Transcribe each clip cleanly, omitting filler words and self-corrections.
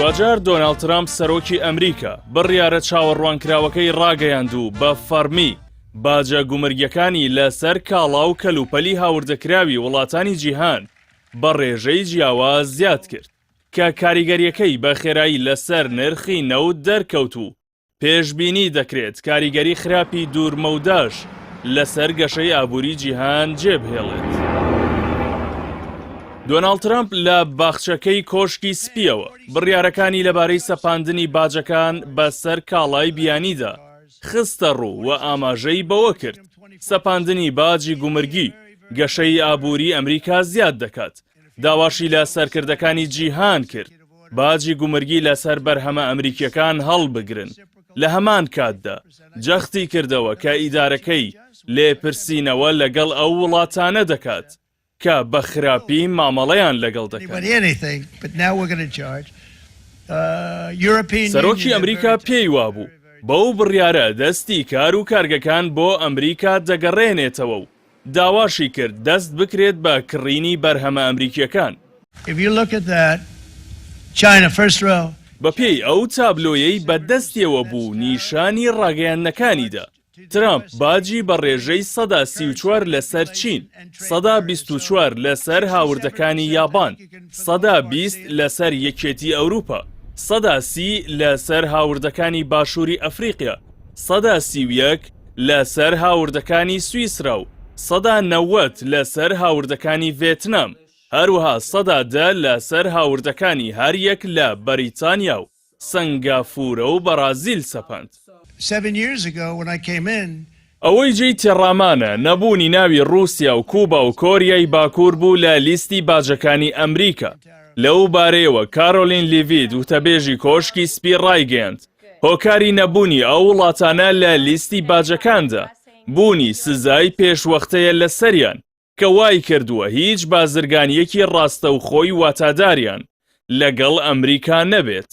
دوجار دۆناڵد ترامپ سەرۆکی ئەمریکا بڕیارە چاوەڕوانکراوەکەی ڕاگەیاند و بە فەرمی باجە گومرگیەکانی لەسەر کاڵا و کەلوپەلی هاوردەکراوی وڵاتانی جیهان بە ڕێژەی جیاواز زیاد کرد کە کاریگەریەکەی بە خێرایی لەسەر نرخی نەوت دەرکەوت و پێشبینی دەکرێت کاریگەری خراپی دوورمەوداش لەسەر گەشەی ئابووری جیهان جێبهێڵێت. دۆناڵد ترامپ لە باخچەکەی کۆشکی سپیەوە بڕیارەکانی لەبارەی سەپاندنی باجەکان بەسەر کاڵای بیانیدا خستە ڕوو و ئاماژەی بەوە کرد سەپاندنی باجی گومرگی گەشەی ئابووری ئەمریکا زیاد دەکات. داواشی لە سەرکردەکانی جیهان کرد باجی گومرگی لەسەر بەرهەمە ئەمریکیەکان هەڵبگرن. لە هەمان کاتدا جەختی کردەوە کە ئیدارەکەی لێپرسینەوە لەگەڵ ئەو وڵاتانە دەکات کە بە خراپی مامەڵەیان لەگەڵ دەکات. سەرۆکی ئەمریکا پێی وابوو بەو بڕیارە دەستی کار و کارگەکان بۆ ئەمریکا دەگەڕێنێتەوە و داواشی کرد دەست بکرێت بە کڕینی بەرهەمە ئەمریکیەکان. بەپێی ئەو تابلۆیەی بەدەستیەوە بوو نیشانی ڕاگەیاندنەکانیدا. ترامپ باجی بە ڕێژەی 34 لەسەر چین، 124 لەسەر هاوردەکانی یابان، 120 لەسەر یەکێتی ئەوروپا، 130 لەسەر هاوردەکانی باشووری ئەفریقیا، 131 لەسەر هاوردەکانی سویسرا و 190 لەسەر هاوردەکانی ڤێتنام، هەروەها 110 لەسەر هاوردەکانی هەر یەک لە بەریتانیا و سنگافورە و بەرازیل سەپاند. ئەوەی جێی تێڕامانە نەبوونی ناوی رووسیا و کوبا و کۆریای باکوور بوو لە لیستی باجەکانی ئەمریکا. لەو بارەیەوە کارۆلین لیڤید وتەبێژی کۆشکی سپی ڕایگەیاند هۆکاری نەبوونی ئەو وڵاتانە لە لیستی باجەکاندا بوونی سزای پێشوەختەیە لەسەریان کە وای کردووە هیچ بازرگانیەکی ڕاستەوخۆی واتاداریان لەگەڵ ئەمریکا نەبێت.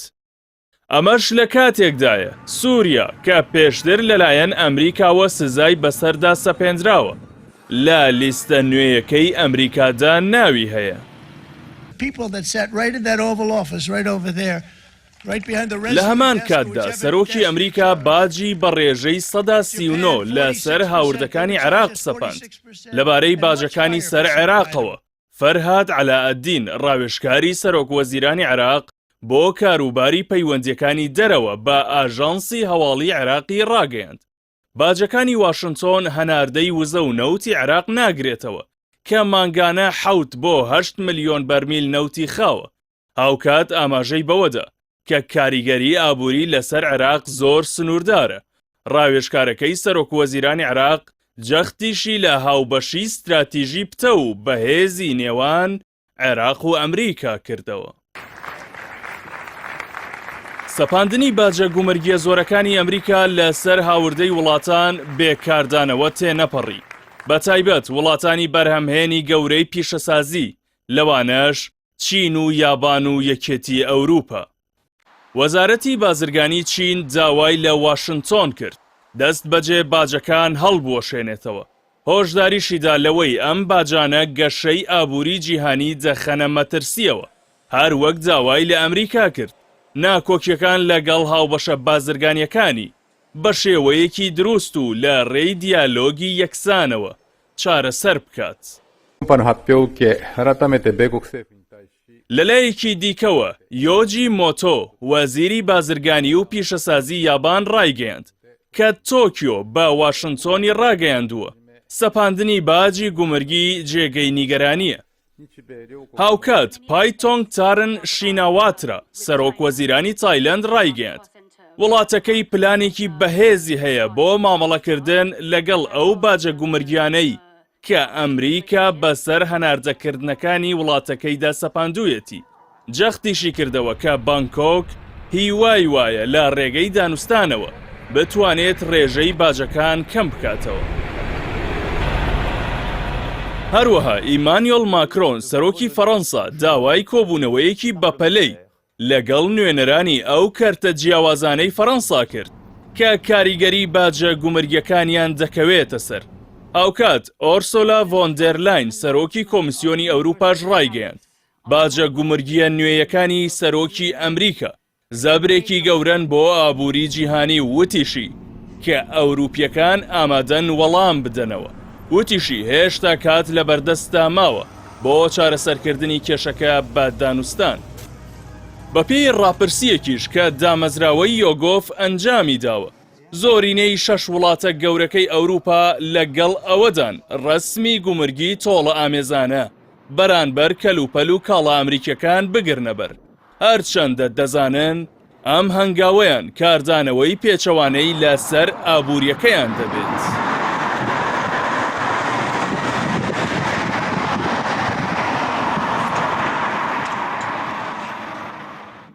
ئەمەش لە کاتێکدایە سووریا کە پێشتر لەلایەن ئەمریکاوە سزای بەسەردا سەپێنراوە لە لیستە نوێیەکەی ئەمریکادا ناوی هەیە. لە هەمان کاتدا سەرۆکی ئەمریکا باجی بە ڕێژەی 139 لەسەر هاوردەکانی عێراق سەپاند. لەبارەی باجەکانی سەر عێراقەوە فەرهاد عەلاءەددین ڕاوێژکاری سەرۆکوەزیرانی عێراق بۆ کاروباری پەیوەندیەکانی دەرەوە بە ئاژانسی هەواڵی عێراقی ڕاگەیاند باجەکانی واشنتۆن هەناردەی وزە و نەوتی عێراق ناگرێتەوە کە مانگانە 7 بۆ 8 ملیۆن بەرمیل نەوتی خاوە. هاوکات ئاماژەی بەوەدا کە کاریگەری ئابووری لەسەر عێراق زۆر سنووردارە. ڕاوێژکارەکەی سەرۆکوەزیرانی عێراق جەختیشی لە هاوبەشی استراتیژی پتە و بەهێزی نێوان عێراق و ئەمریکا کردەوە. سەپاندنی باجە گومرگیە زۆرەکانی ئەمریکا لەسەر هاوردەی وڵاتان بێکاردانەوە تێنەپەڕی، بە تایبەت وڵاتانی بەرهەمهێنی گەورەی پیشەسازی لەوانەش چین و یابان و یەکێتی ئەوروپا. وەزارەتی بازرگانی چین داوای لە واشنتۆن کرد دەست بەجێ باجەکان هەڵبوەشێنێتەوە. هۆشداریشیدا لەوەی ئەم باجانە گەشەی ئابووری جیهانی دەخەنە مەترسیەوە، هەر وەک داوای لە ئەمریکا کرد ناکۆکیەکان لەگەڵ هاوبەشە بازرگانیەکانی بە شێوەیەکی دروست و لە ڕێی دیالۆگی یەکسانەوە چارەسەر بکات. لەلایەکی دیکەوە یۆجی مۆتۆ وەزیری بازرگانی و پیشەسازی یابان ڕایگەیاند کە تۆکیۆ بە واشنتۆنی ڕاگەیاندووە سەپاندنی باجی گومرگی جێگەی نیگەرانیە. هاوکات پایتۆنگ تارن شیناواترا سەرۆکوەزیرانی تایلەند ڕایگەیاند وڵاتەکەی پلانێکی بەهێزی هەیە بۆ مامەڵەکردن لەگەڵ ئەو باجە گومرگیانەی کە ئەمریکا بەسەر هەناردەکردنەکانی وڵاتەکەیدا سەپاندوویەتی. جەختیشی کردەوە کە بانکۆک هیوای وایە لە ڕێگەی دانوستانەوە بتوانێت ڕێژەی باجەکان کەم بکاتەوە. هەروەها ئیمانوێل ماکرۆن سەرۆکی فەڕەنسا داوای کۆبوونەوەیەکی بەپەلەی لەگەڵ نوێنەرانی ئەو کەرتە جیاوازانەی فەڕەنسا کرد کە کاریگەری باجە گومرگیەکانیان دەکەوێتە سەر. هاوکات ئۆرسۆلا ڤۆندەرلاین سەرۆکی کۆمیسیۆنی ئەوروپاش ڕایگەیاند باجە گومرگیە نوێیەکانی سەرۆکی ئەمریکا زەبرێکی گەورەن بۆ ئابووری جیهانی وتیشی کە ئەوروپیەکان ئامادەن وەڵام بدەنەوە. وتیشی هێشتا کات لە بەردەستا ماوە بۆ چارەسەرکردنی کێشەکە بە دانوستان. بەپێی ڕاپرسیەکیش کە دامەزراوەی یۆگۆف ئەنجامی داوە، زۆرینەی 6 وڵاتە گەورەکەی ئەوروپا لەگەڵ ئەوەدان ڕەسمی گومرگی تۆڵە ئامێزانە بەرانبەر کەلوپەل و کاڵە ئەمریکیەکان بگرنەبەر، هەرچەندە دەزانن ئەم هەنگاوەیان کاردانەوەی پێچەوانەی لەسەر ئابووریەکەیان دەبێت.